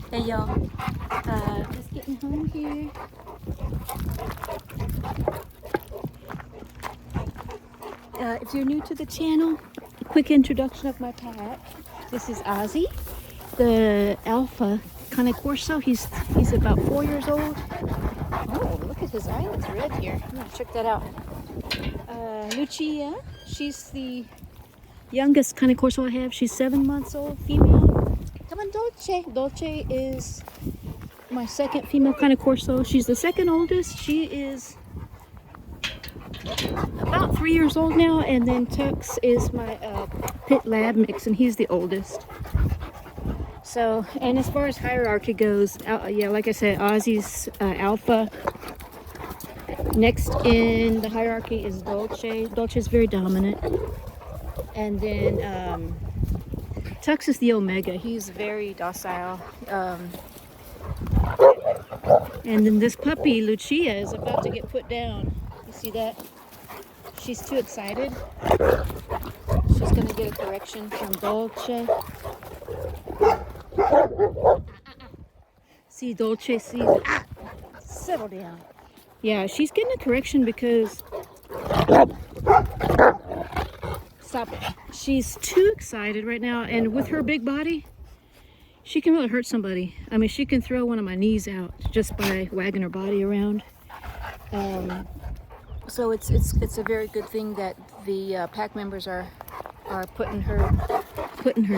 Hey y'all, just getting home here. If you're new to the channel, a quick introduction of my pack. This is Ozzy, the Alpha Cane Corso. He's about 4 years old. Oh, look at his eye, it's red here. I'm gonna check that out. Lucia, she's the youngest Cane Corso I have. She's 7 months old, female. Come on, Dolce. Dolce is my second female Cane Corso. She's the second oldest. She is about 3 years old now, and then Tux is my pit lab mix, and he's the oldest. So, and as far as hierarchy goes, yeah, like I said, Ozzy's Alpha. Next in the hierarchy is Dolce. Dolce is very dominant, and then Tux is the Omega. He's very docile. And then this puppy, Lucia, is about to get put down. You see that? She's too excited. She's gonna get a correction from Dolce. See, Dolce sees it. Settle down. Yeah, she's getting a correction because... Stop it. She's too excited right now, and with her big body, she can really hurt somebody. I mean, she can throw one of my knees out just by wagging her body around. So it's a very good thing that the pack members are putting her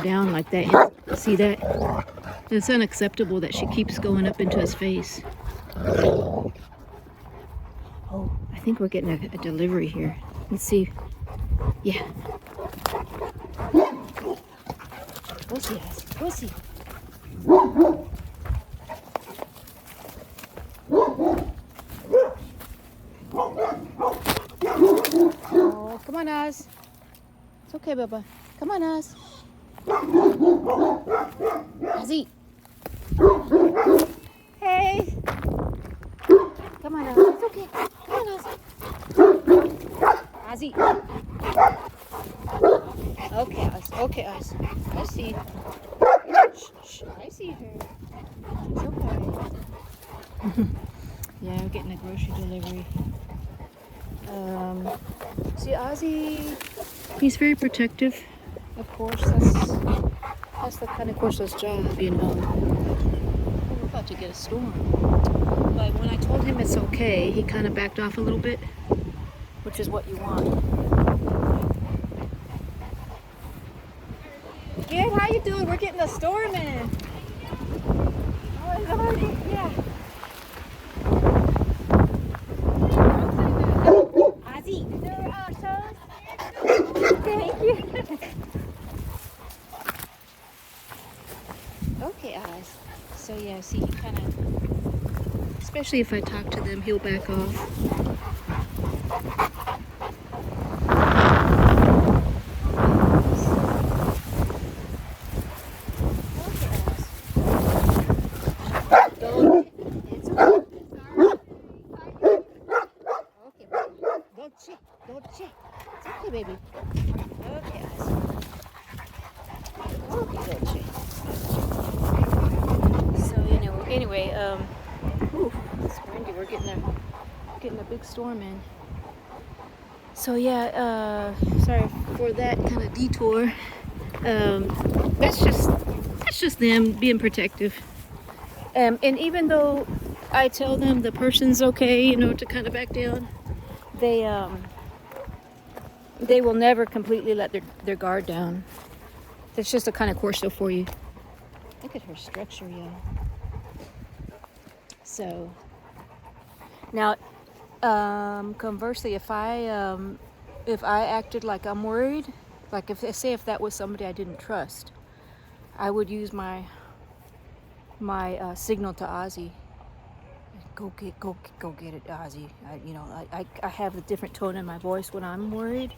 down like that. See that? It's unacceptable that she keeps going up into his face. Oh, I think we're getting a delivery here. Let's see. Yeah. We'll see, guys. We'll see. Oh, come on, Oz. It's okay, Bubba. Come on, Oz. Ozzy. Hey. Come on, Oz. It's okay. Come on, Oz. Ozzy. Okay, Oz. Okay, Oz. I see. Shh, I see her. It's okay. Yeah, we're getting a grocery delivery. See, Ozzy, he's very protective, of course. That's the Cane Corso's job, you know. We're about to get a storm. But when I told him it's okay, he kind of backed off a little bit, which is what you want. Good, how you doing? We're getting a storm in. Oh, Lordy, yeah. Ozzy, there are toes. Thank you. Okay, Oz. So yeah, see, he kind of, especially if I talk to them, he'll back off. Dolce. It's okay, baby. Okay, Oz. Okay, Dolce. So anyway, ooh, it's windy. We're getting a big storm in. So yeah, sorry for that kind of detour. That's just them being protective. And even though I tell them the person's okay, you know, to kind of back down, they will never completely let their guard down. That's just a Cane Corso for you. Look at her structure, y'all. So now, conversely, if I acted like I'm worried, like if that was somebody I didn't trust, I would use my signal to Ozzy. Go get it, Ozzy. I have a different tone in my voice when I'm worried,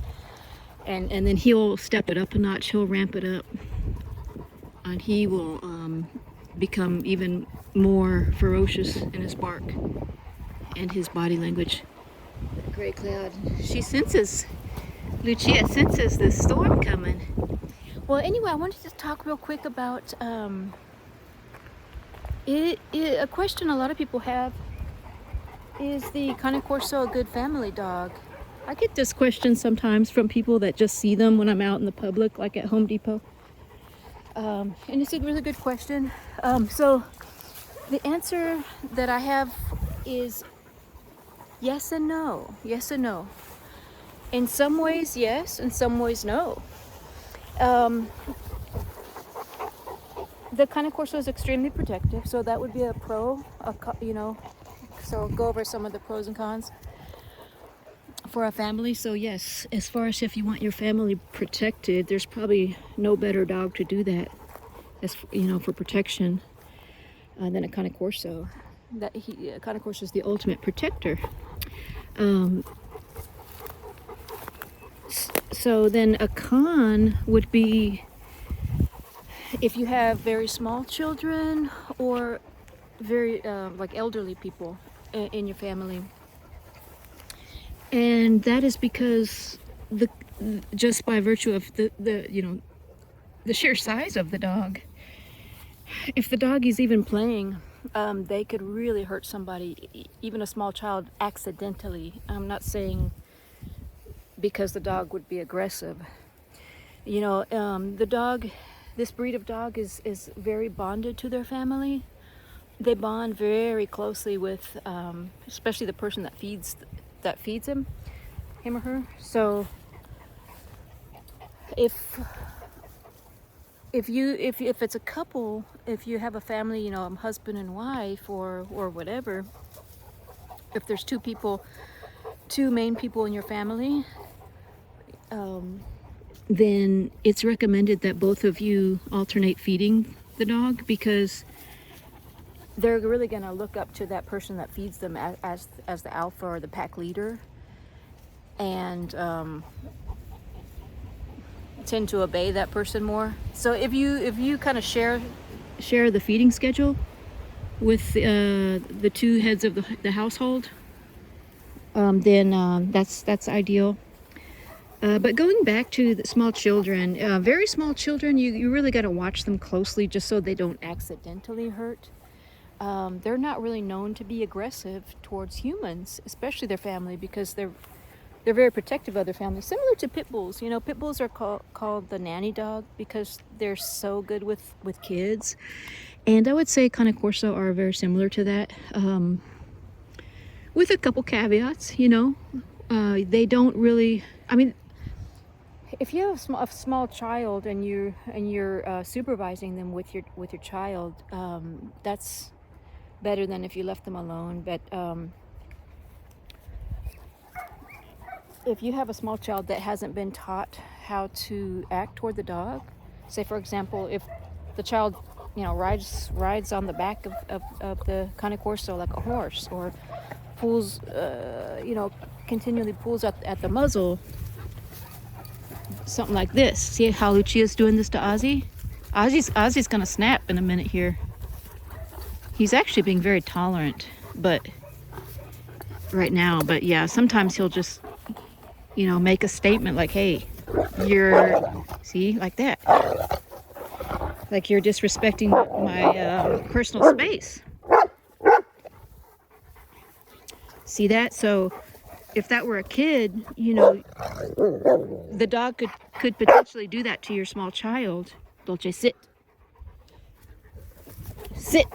and then he'll step it up a notch. He'll ramp it up, and he will become even more ferocious in his bark and his body language. The gray cloud. Lucia senses the storm coming. Well, anyway, I wanted to talk real quick about A question a lot of people have is the Cane Corso a good family dog? I get this question sometimes from people that just see them when I'm out in the public, like at Home Depot. And it's a really good question. So the answer that I have is yes and no. Yes and no. In some ways, yes. In some ways, no. The Cane Corso is extremely protective, so that would be a pro. So go over some of the pros and cons for a family. So yes, as far as if you want your family protected, there's probably no better dog to do that, as for protection, than a Cane Corso. Cane Corso is the ultimate protector. So then a con would be if you have very small children or very like elderly people in your family. And that is because just by virtue of the sheer size of the dog, if the dog is even playing, they could really hurt somebody, even a small child, accidentally. I'm not saying because the dog would be aggressive. The dog, this breed of dog is very bonded to their family. They bond very closely with, especially the person that feeds him or her. So if it's a couple, if you have a family, husband and wife or whatever, if there's two main people in your family, then it's recommended that both of you alternate feeding the dog, because they're really going to look up to that person that feeds them as the alpha or the pack leader, and tend to obey that person more. So if you kind of share the feeding schedule with the two heads of the household, then that's ideal. But going back to the small children, very small children, you really got to watch them closely just so they don't accidentally hurt. They're not really known to be aggressive towards humans, especially their family, because they're very protective of their family. Similar to pit bulls. Pit bulls are called the nanny dog because they're so good with kids. And I would say Cane Corso are very similar to that, with a couple caveats. They don't really. I mean, if you have a small child and you're supervising them with your child, that's better than if you left them alone. But if you have a small child that hasn't been taught how to act toward the dog, say for example, if the child rides on the back of the Cane Corso like a horse, or pulls continually pulls at the muzzle, something like this. See how Lucia's doing this to Ozzy? Ozzy's gonna snap in a minute here. He's actually being very tolerant, but right now, but yeah, sometimes he'll just make a statement like, hey, see, like that, like you're disrespecting my personal space. See that? So if that were a kid, the dog could potentially do that to your small child. Dolce, sit. Sit.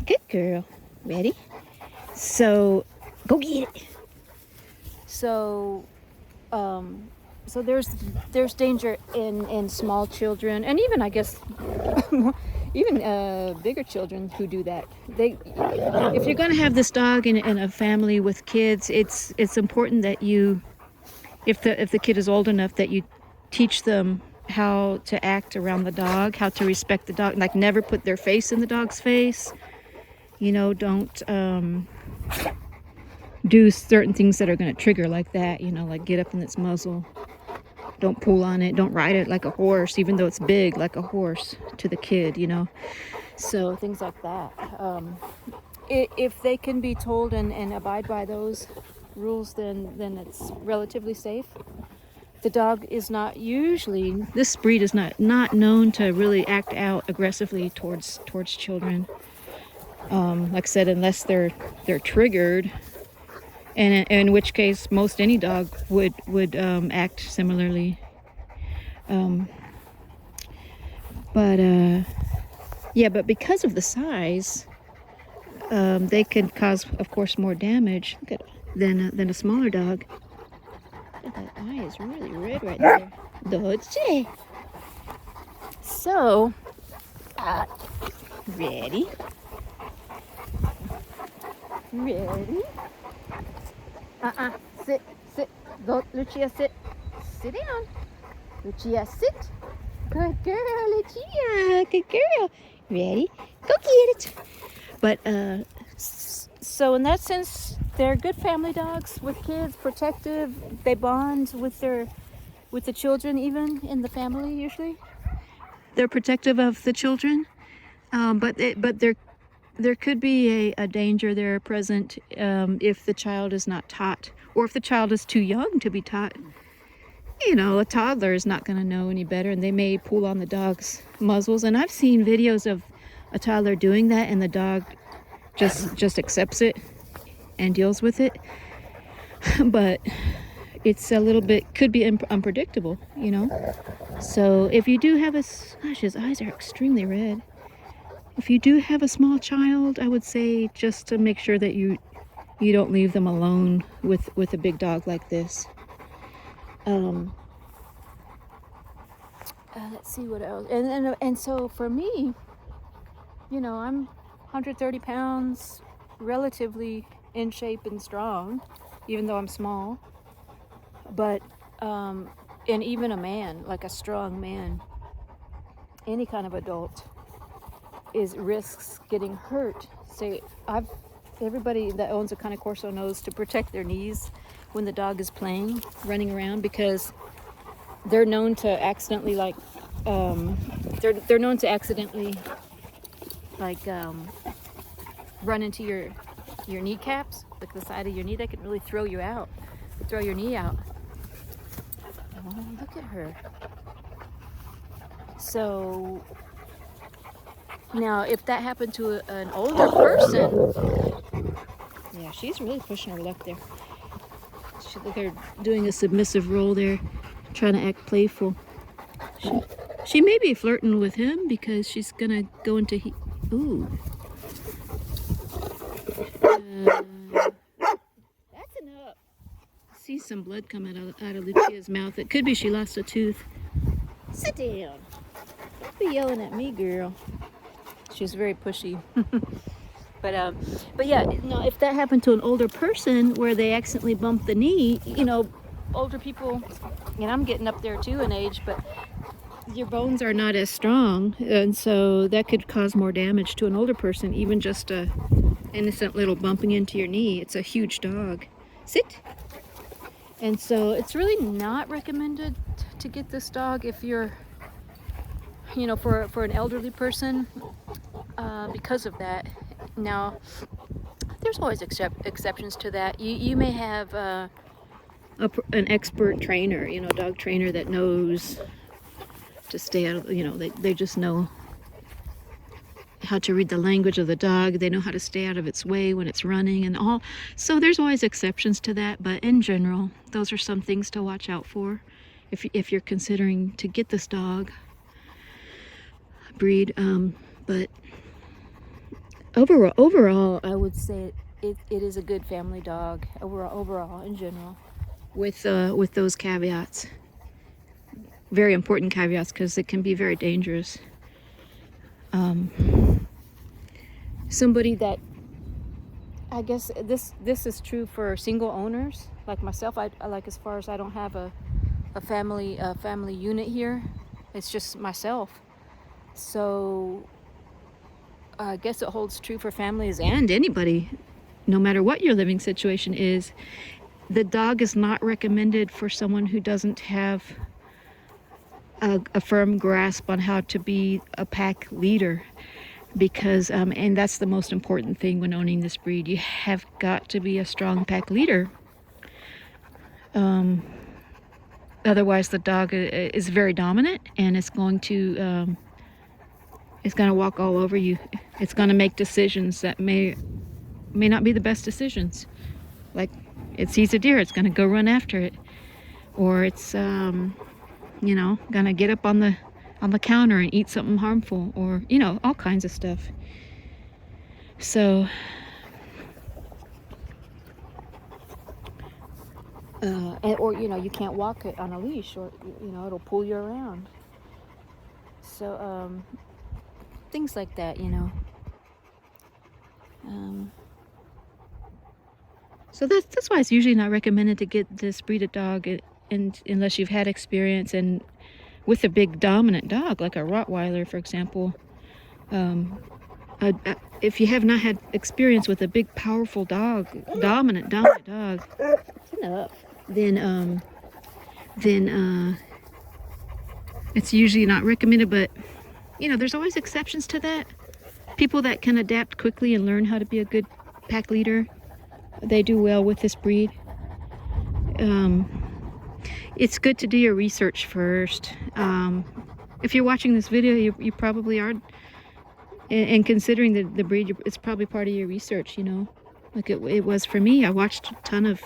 Good girl. Ready? So, go get it. So there's danger in small children, and even, I guess, even bigger children who do that. If you're going to have this dog in a family with kids, it's important that you, if the kid is old enough, that you teach them how to act around the dog, how to respect the dog, like never put their face in the dog's face. Don't do certain things that are going to trigger like that, like get up in its muzzle. Don't pull on it. Don't ride it like a horse, even though it's big, like a horse to the kid, So things like that. If they can be told and abide by those rules, then it's relatively safe. The dog is not usually, this breed is not known to really act out aggressively towards children. Like I said, unless they're triggered, and in which case most any dog would act similarly. But yeah, but because of the size, they can cause, of course, more damage than a smaller dog. That eye is really red right there. Doce. So, ready? Ready? Sit, sit. Go, Lucia, sit. Sit down. Lucia, sit. Good girl, Lucia. Good girl. Ready? Go get it. But, so in that sense, they're good family dogs with kids, protective. They bond with the children, even in the family usually. They're protective of the children, but there could be a danger there present if the child is not taught, or if the child is too young to be taught. You know, a toddler is not going to know any better, and they may pull on the dog's muzzles. And I've seen videos of a toddler doing that, and the dog just accepts it and deals with it. But it's a little bit, could be unpredictable, you know. So if you do have gosh, his eyes are extremely red. If you do have a small child, I would say just to make sure that you don't leave them alone with a big dog like this. Let's see what else. And so for me, you know, I'm 130 pounds, relatively in shape and strong, even though I'm small. But and even a man, like a strong man, any kind of adult, risks getting hurt. Say, everybody that owns a Cane Corso knows to protect their knees when the dog is playing, running around, because they're known to accidentally they're known to accidentally run into your kneecaps, like the side of your knee. They can really throw your knee out. Oh, look at her. So now, if that happened to an older person, yeah, she's really pushing her luck there. They're doing a submissive role there, trying to act playful. She may be flirting with him because she's gonna go into ooh. That's enough. See some blood coming out of Lucia's mouth. It could be she lost a tooth. Sit down. Don't be yelling at me, girl. She's very pushy. But yeah, no, if that happened to an older person where they accidentally bump the knee, you know, older people, and I'm getting up there too in age, but your bones are not as strong, and so that could cause more damage to an older person, even just a innocent little bumping into your knee. It's a huge dog. Sit. And so it's really not recommended to get this dog if you're, you know, for an elderly person, because of that. Now, there's always exceptions to that. You may have an expert trainer, you know, dog trainer that knows to stay out of, you know, they just know how to read the language of the dog. They know how to stay out of its way when it's running and all. So there's always exceptions to that, but in general, those are some things to watch out for if you're considering to get this dog breed. But overall, I would say it is a good family dog. Overall, in general, with those caveats, very important caveats, because it can be very dangerous. Somebody that, I guess this is true for single owners like myself. I like, as far as I don't have a family unit here, it's just myself. So I guess it holds true for families and anybody, no matter what your living situation is. The dog is not recommended for someone who doesn't have a firm grasp on how to be a pack leader, because and that's the most important thing when owning this breed. You have got to be a strong pack leader. Otherwise, the dog is very dominant, and it's going to walk all over you it's going to make decisions that may not be the best decisions. Like, it sees a deer, it's going to go run after it, or it's you know, gonna get up on the counter and eat something harmful, or, you know, all kinds of stuff. So or, you know, you can't walk it on a leash, or, you know, it'll pull you around. So things like that, you know. So that's why it's usually not recommended to get this breed of dog, unless you've had experience and with a big dominant dog, like a Rottweiler, for example. If you have not had experience with a big, powerful dog, dominant dog, then it's usually not recommended. But, you know, there's always exceptions to that. People that can adapt quickly and learn how to be a good pack leader, they do well with this breed. It's good to do your research first. If you're watching this video, you probably are, and considering the breed, it's probably part of your research, you know, like it was for me. I watched a ton of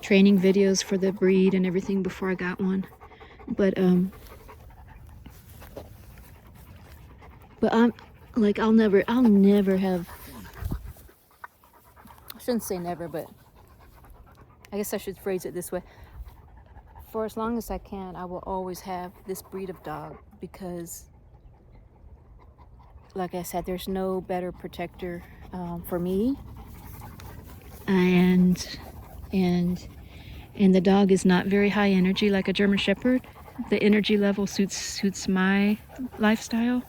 training videos for the breed and everything before I got one. But I'm like, I'll never have, I shouldn't say never, but I guess I should phrase it this way. For as long as I can, I will always have this breed of dog, because, like I said, there's no better protector for me, and the dog is not very high energy like a German Shepherd. The energy level suits my lifestyle.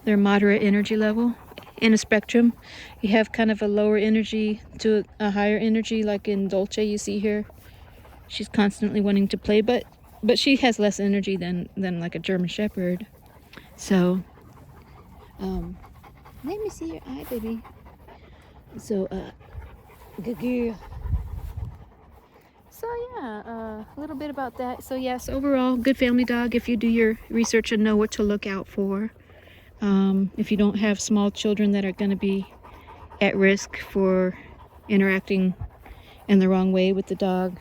They're moderate energy level in a spectrum. You have kind of a lower energy to a higher energy, like in Dolce you see here. She's constantly wanting to play, but she has less energy than like a German Shepherd. So let me see your eye, baby. So good girl. So yeah, a little bit about that. So yes, overall, good family dog if you do your research and know what to look out for. If you don't have small children that are going to be at risk for interacting in the wrong way with the dog,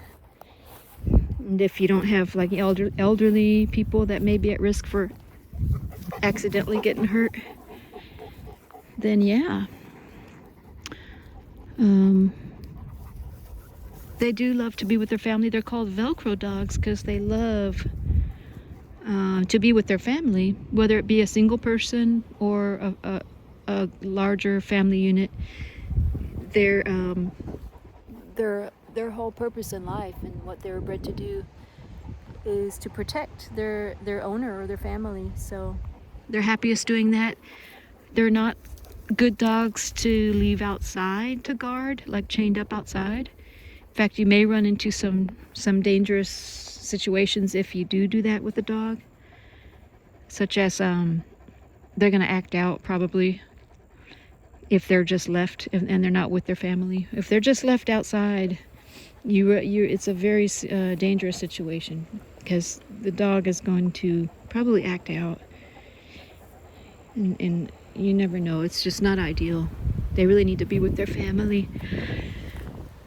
and if you don't have like elderly people that may be at risk for accidentally getting hurt, then yeah. They do love to be with their family. They're called Velcro dogs because they love to be with their family, whether it be a single person or a larger family unit. Their whole purpose in life and what they were bred to do is to protect their owner or their family. So they're happiest doing that. They're not good dogs to leave outside to guard, like chained up outside. In fact, you may run into some dangerous situations if you do that with a dog, such as they're going to act out probably if they're just left and they're not with their family. If they're just left outside, it's a very dangerous situation, because the dog is going to probably act out, and you never know. It's just not ideal. They really need to be with their family.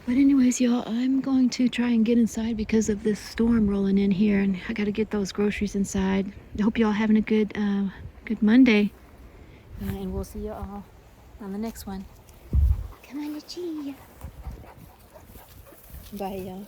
But anyways, y'all, I'm going to try and get inside because of this storm rolling in here, and I got to get those groceries inside. I hope y'all having a good Monday, and we'll see you all on the next one. Come on, Lucia. Bye, y'all.